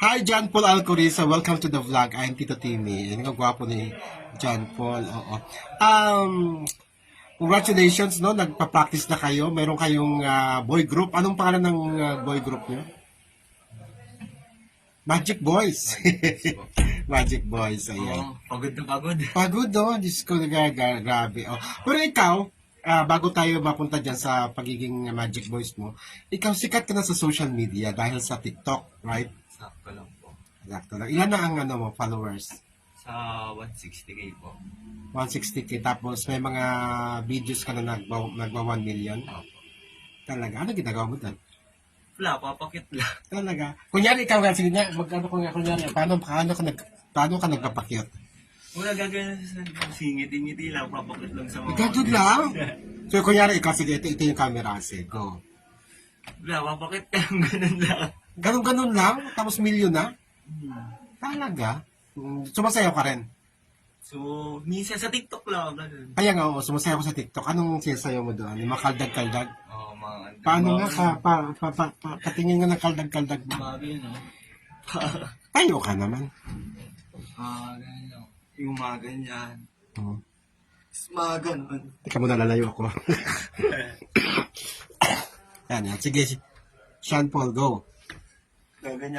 Hi, John Paul Alcoriza. Welcome to the vlog. I'm Tito Timmy. Yan ang gwapo ni John Paul. Oo. Congratulations, no? Nagpa-practice na kayo. Meron kayong boy group. Anong pangalan ng boy group niyo? Magic Boys. Magic Boys. Ayan. Pagod na pagod. Pagod, no? Diyos ko, grabe. Oh. Pero ikaw, bago tayo mapunta dyan sa pagiging Magic Boys mo, ikaw sikat ka na sa social media dahil sa TikTok, right? Sakto lang po. Exacto lang. Ilan na ang followers? Sa 160k po. 160k. Tapos may mga videos ka na nagwa 1 million. Talaga. Ano ginagawa mo doon? Wala, papakit lang. Talaga. Kunyari ikaw nga, sige nga, kunyari, paano ka nagpapakyot? Wala gagawin sa singiti-ngiti lang, papakit lang sa mga... Ganun lang? So, kunyari ikaw, sige, ito yung camera kasi. Go. Wala, papakit lang, ganun lang. Ganun lang? Tapos million na? Talaga? Sumasayaw ka rin? So, minsan sa TikTok lang, ganun. Kaya nga, oo, sumasayaw ko sa TikTok. Anong sinasayaw mo doon? Yung mga kaldag-kaldag? Oo, mga... Paano nga patingin nga ng kaldag-kaldag mo? Bagay, no? Tayo ka naman. Ganun lang. Yung mga ganyan. Oo. Mga ganun. Teka muna, lalayo ako. Yan. Sige, Sean Paul, go. Ganyan.